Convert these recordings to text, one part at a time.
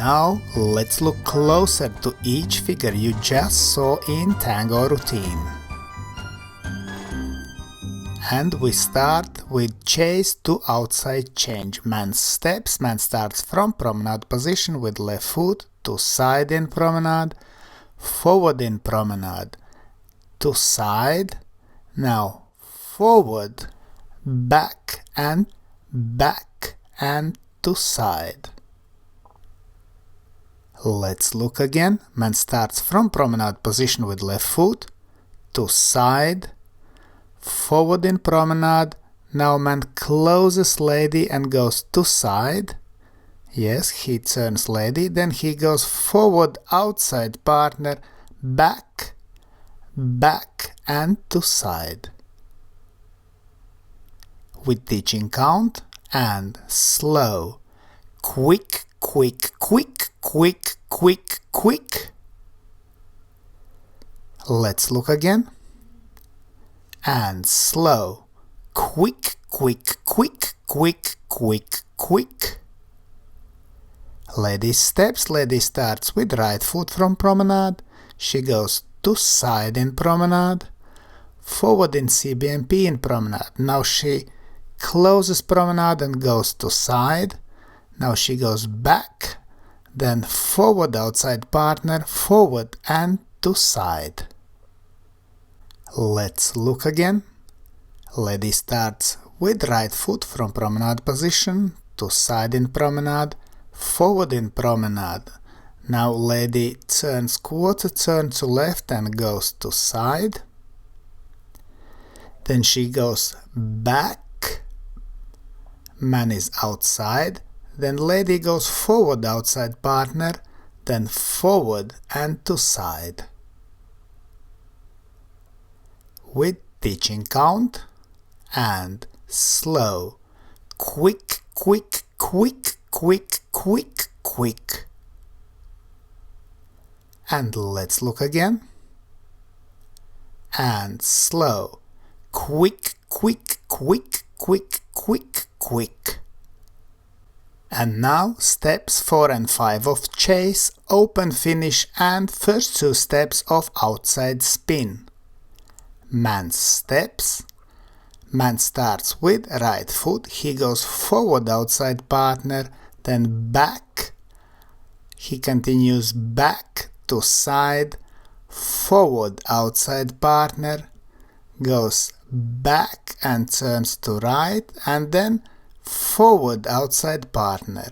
Now let's look closer to each figure you just saw in Tango routine. And we start with chase to outside change. Man steps, man starts from promenade position with left foot to side in promenade, forward in promenade, to side, now forward, back and to side. Let's look again. Man starts from promenade position with left foot to side, forward in promenade, now man closes lady and goes to side. Yes, he turns lady, then he goes forward outside partner, back and to side. With teaching count and slow, quick. Let's look again. And slow, quick. Lady steps, lady starts with right foot from promenade, she goes to side in promenade, forward in CBMP in promenade, now she closes promenade and goes to side, now she goes back, then forward outside partner, forward and to side. Let's look again. Lady starts with right foot from promenade position, to side in promenade, forward in promenade. Now lady turns quarter turn to left and goes to side. Then she goes back. Man is outside. Then lady goes forward outside partner, then forward and to side. With teaching count and slow, quick. And let's look again. And slow, quick. And now steps 4 and 5 of chase, open finish and first 2 steps of outside spin. Man steps, man starts with right foot, he goes forward outside partner, then back, he continues back to side, forward outside partner, goes back and turns to right, and then forward outside partner.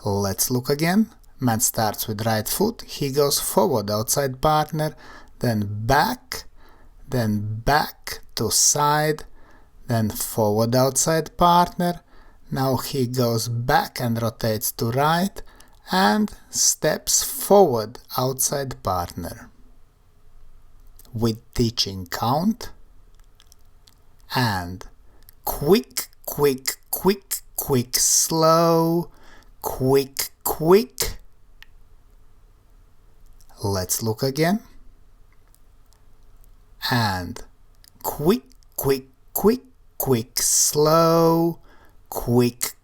Let's look again. Man starts with right foot, he goes forward outside partner, then back to side, then forward outside partner. Now he goes back and rotates to right and steps forward outside partner. With teaching count and quick, slow, quick. Let's look again. And quick, slow, quick.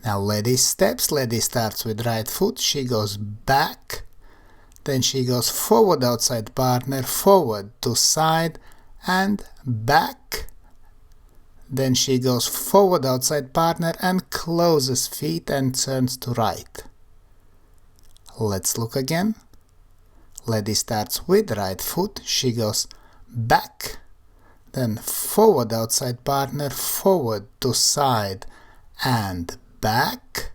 Now lady steps, lady starts with right foot, she goes back, then she goes forward outside partner, forward to side and back. Then she goes forward outside partner and closes feet and turns to right. Let's look again. Lady starts with right foot, she goes back, then forward outside partner, forward to side and back,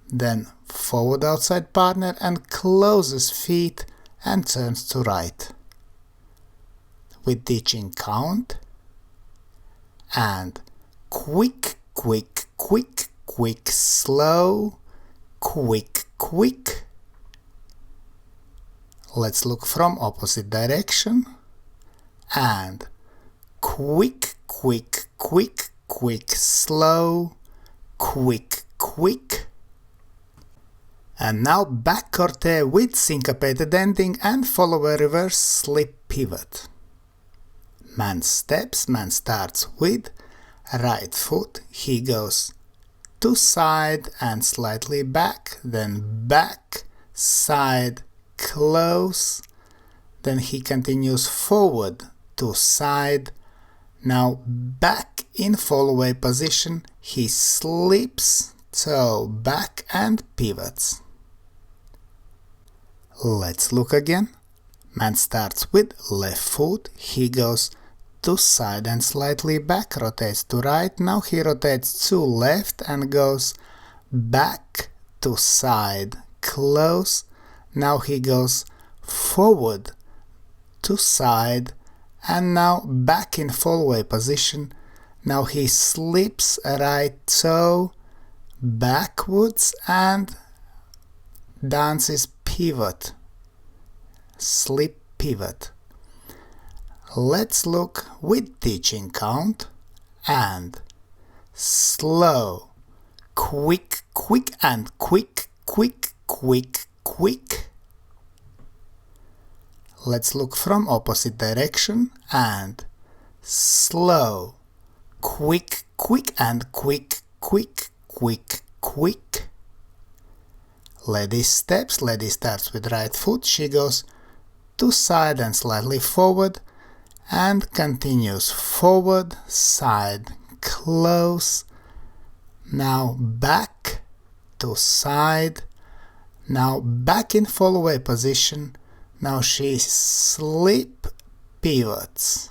then forward outside partner and closes feet and turns to right. With teaching count and quick, slow, quick. Let's look from opposite direction and quick, slow, quick. And now back Corte with syncopated ending and Fallaway reverse slip pivot. Man steps, man starts with right foot, he goes to side and slightly back, then back, side, close, then he continues forward to side, now back in Fallaway position, he slips, toe back and pivots. Let's look again. Man starts with left foot, he goes to side and slightly back, rotates to right, now he rotates to left and goes back to side, close, now he goes forward to side, and now back in Fallaway position, now he slips right toe backwards and dances pivot, slip pivot. Let's look with teaching count and slow, quick, quick and quick, quick, quick, quick. Let's look from opposite direction and slow, quick, quick and quick, quick, quick, quick. Lady steps, lady starts with right foot, she goes to side and slightly forward and continues forward, side, close, now back to side, now back in Fallaway position, now she slip pivots.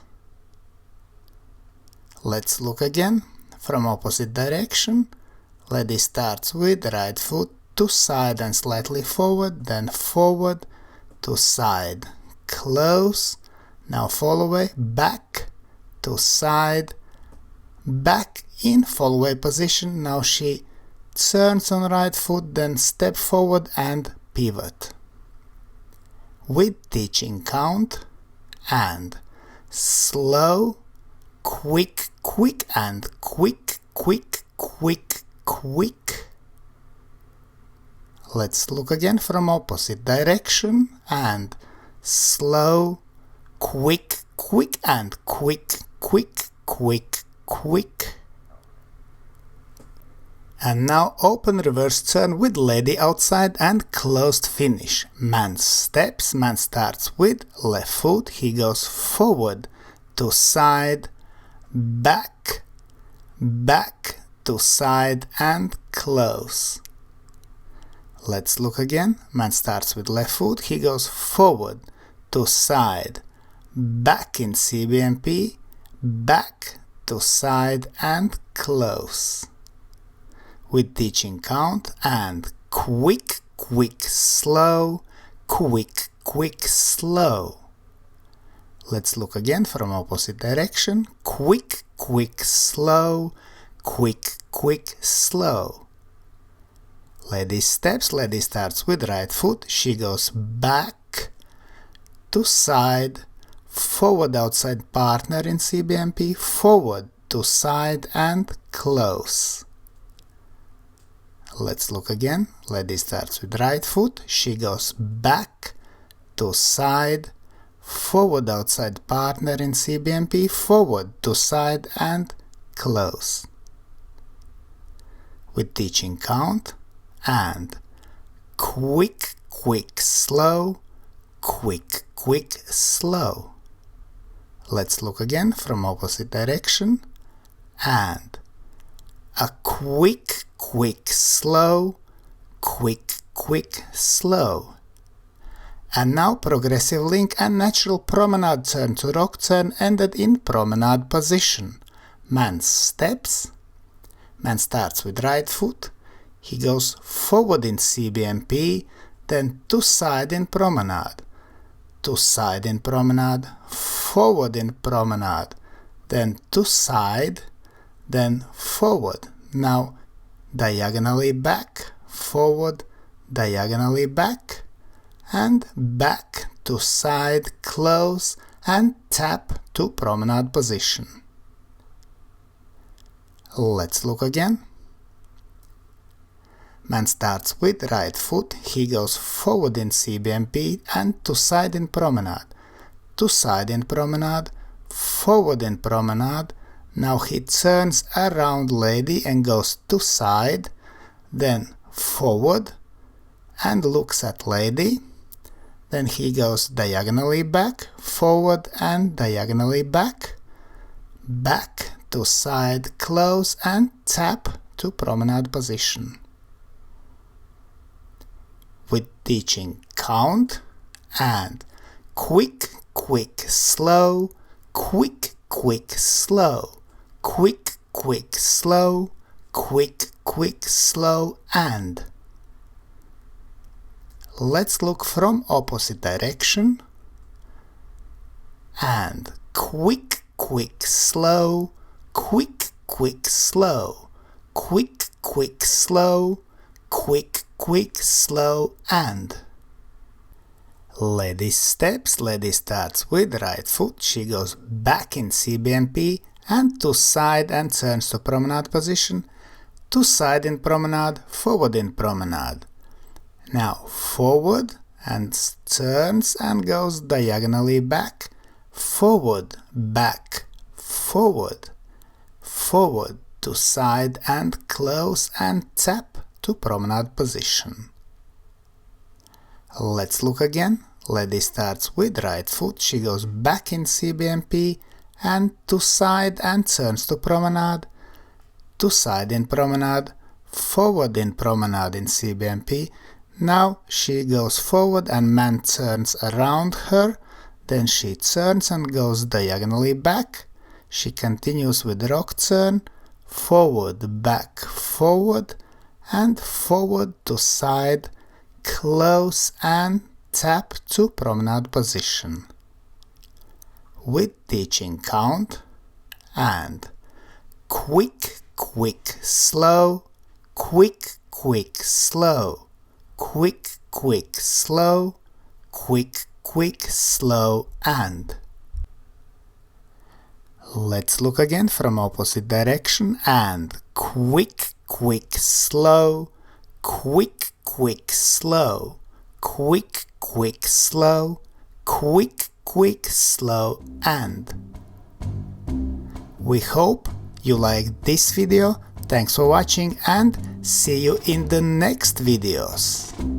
Let's look again from opposite direction. Lady starts with right foot to side and slightly forward, then forward to side, close, now Fallaway, back to side, back in Fallaway position, now she turns on right foot, then step forward and pivot. With teaching count and slow, quick, quick and quick, quick, quick, quick. Let's look again from opposite direction and slow, quick, quick and quick, quick, quick, quick. And now open reverse turn with lady outside and closed finish. Man steps, man starts with left foot, he goes forward to side, back, back to side and close. Let's look again. Man starts with left foot, he goes forward to side, back in CBMP, back to side and close. With teaching count and quick, quick, slow, quick, quick, slow. Let's look again from opposite direction. Quick, quick, slow, quick, quick, slow. Lady steps, lady starts with right foot, she goes back to side, forward outside partner in CBMP, forward to side and close. Let's look again. Lady starts with right foot, she goes back to side, forward outside partner in CBMP, forward to side and close. With teaching count and quick, quick, slow, quick, quick, slow. Let's look again from opposite direction and a quick, quick, slow, quick, quick, slow. And now progressive link and natural promenade turn to rock turn ended in promenade position. Man steps, man starts with right foot, he goes forward in CBMP, then to side in promenade, to side in promenade, forward in promenade, then to side, then forward. Now diagonally back, forward, diagonally back, and back to side, close, and tap to promenade position. Let's look again. Man starts with right foot, he goes forward in CBMP and to side in promenade, to side in promenade, forward in promenade, Now he turns around lady and goes to side, then forward and looks at lady. Then he goes diagonally back, forward and diagonally back, back to side, close and tap to promenade position. With teaching count and quick, quick, slow, quick, quick, slow, quick, quick, slow, quick, quick, slow, and. Let's look from opposite direction. And quick, quick, slow, quick, quick, slow, quick, quick, slow, quick, quick, slow, and. Lady steps, lady starts with right foot, she goes back in CBMP and to side and turns to promenade position, to side in promenade, forward in promenade. Now forward and turns and goes diagonally back, forward, back, forward, forward to side and close and tap to promenade position. Let's look again. Lady starts with right foot, she goes back in CBMP and to side and turns to promenade, to side in promenade, forward in promenade in CBMP. Now she goes forward and man turns around her, then she turns and goes diagonally back. She continues with rock turn, forward, back, forward, and forward to side, close and tap to promenade position. With teaching count and quick, quick, slow, quick, quick, slow, quick, quick, slow, quick, quick, slow, and. Let's look again from opposite direction and quick, quick, slow, quick, quick, slow, quick, quick, slow, quick, quick, slow, and. We hope you liked this video. Thanks for watching and see you in the next videos.